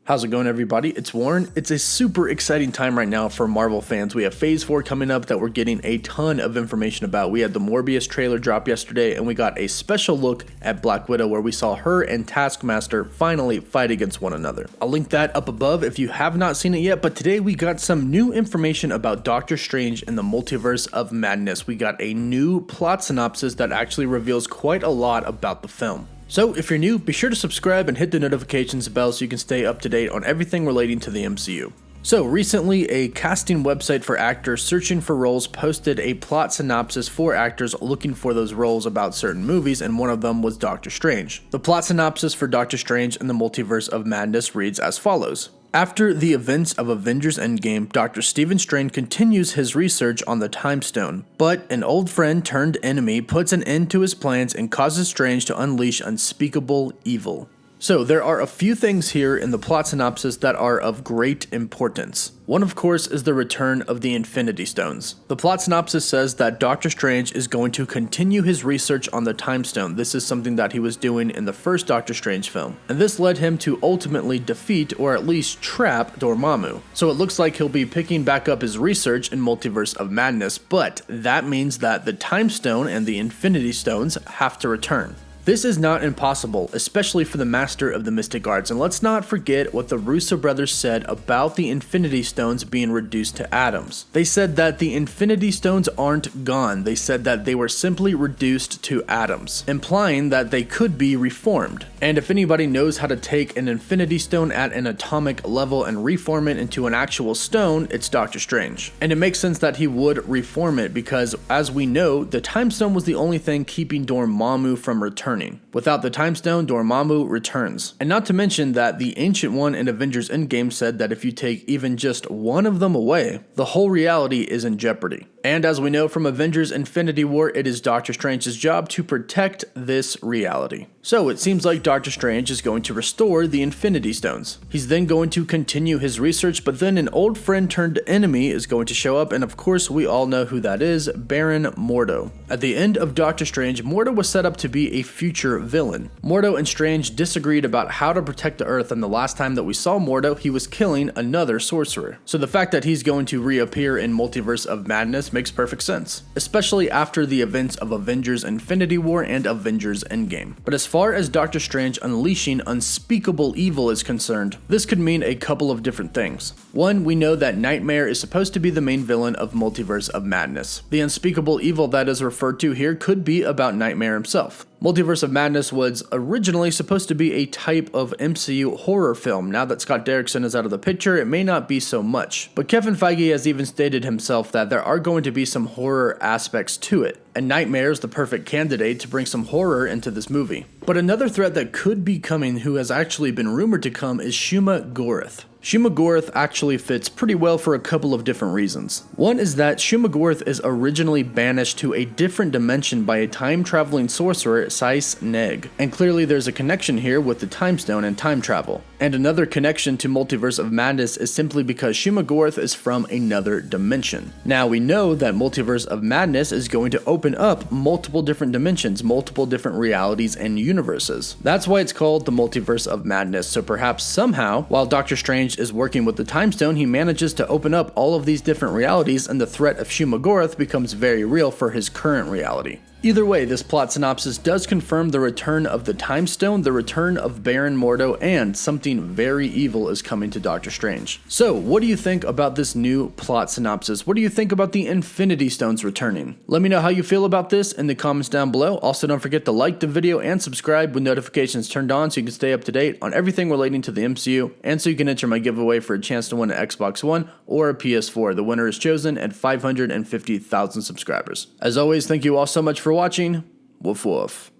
How's it going, everybody? It's Warren. It's a super exciting time right now for Marvel fans. We have Phase 4 coming up that we're getting a ton of information about. We had the Morbius trailer drop yesterday, and we got a special look at Black Widow where we saw her and Taskmaster finally fight against one another. I'll link that up above if you have not seen it yet, but today we got some new information about Doctor Strange and the Multiverse of Madness. We got a new plot synopsis that actually reveals quite a lot about the film. So if you're new, be sure to subscribe and hit the notifications bell so you can stay up to date on everything relating to the MCU. So recently, a casting website for actors searching for roles posted a plot synopsis for actors looking for those roles about certain movies, and one of them was Doctor Strange. The plot synopsis for Doctor Strange and the Multiverse of Madness reads as follows. After the events of Avengers Endgame, Dr. Stephen Strange continues his research on the Time Stone, but an old friend turned enemy puts an end to his plans and causes Strange to unleash unspeakable evil. So there are a few things here in the plot synopsis that are of great importance. One, of course, is the return of the Infinity Stones. The plot synopsis says that Doctor Strange is going to continue his research on the Time Stone. This is something that he was doing in the first Doctor Strange film, and this led him to ultimately defeat, or at least trap, Dormammu. So it looks like he'll be picking back up his research in Multiverse of Madness, but that means that the Time Stone and the Infinity Stones have to return. This is not impossible, especially for the Master of the Mystic Arts, and let's not forget what the Russo brothers said about the Infinity Stones being reduced to atoms. They said that the Infinity Stones aren't gone, they said that they were simply reduced to atoms, implying that they could be reformed. And if anybody knows how to take an Infinity Stone at an atomic level and reform it into an actual stone, it's Doctor Strange. And it makes sense that he would reform it because, as we know, the Time Stone was the only thing keeping Dormammu from returning. Without the Time Stone, Dormammu returns. And not to mention that the Ancient One in Avengers Endgame said that if you take even just one of them away, the whole reality is in jeopardy. And as we know from Avengers Infinity War, it is Doctor Strange's job to protect this reality. So it seems like Doctor Strange is going to restore the Infinity Stones. He's then going to continue his research, but then an old friend turned enemy is going to show up, and of course we all know who that is, Baron Mordo. At the end of Doctor Strange, Mordo was set up to be a future villain. Mordo and Strange disagreed about how to protect the Earth, and the last time that we saw Mordo, he was killing another sorcerer. So the fact that he's going to reappear in Multiverse of Madness makes perfect sense, especially after the events of Avengers Infinity War and Avengers Endgame. But as far as Doctor Strange unleashing unspeakable evil is concerned, this could mean a couple of different things. One, we know that Nightmare is supposed to be the main villain of Multiverse of Madness. The unspeakable evil that is referred to here could be about Nightmare himself. Multiverse of Madness was originally supposed to be a type of MCU horror film. Now that Scott Derrickson is out of the picture, it may not be so much. But Kevin Feige has even stated himself that there are going to be some horror aspects to it, and Nightmare is the perfect candidate to bring some horror into this movie. But another threat that could be coming, who has actually been rumored to come, is Shuma Gorath. Shuma Gorath actually fits pretty well for a couple of different reasons. One is that Shuma Gorath is originally banished to a different dimension by a time-traveling sorcerer, Sais Neg, and clearly there's a connection here with the Time Stone and time travel. And another connection to Multiverse of Madness is simply because Shuma Gorath is from another dimension. Now we know that Multiverse of Madness is going to open up multiple different dimensions, multiple different realities and universes. That's why it's called the Multiverse of Madness, so perhaps somehow, while Doctor Strange is working with the Time Stone, he manages to open up all of these different realities, and the threat of Shuma Gorath becomes very real for his current reality. Either way, this plot synopsis does confirm the return of the Time Stone, the return of Baron Mordo, and something very evil is coming to Doctor Strange. So, what do you think about this new plot synopsis? What do you think about the Infinity Stones returning? Let me know how you feel about this in the comments down below. Also, don't forget to like the video and subscribe with notifications turned on so you can stay up to date on everything relating to the MCU, and so you can enter my giveaway for a chance to win an Xbox One or a PS4. The winner is chosen at 550,000 subscribers. As always, thank you all so much for watching. Woof woof.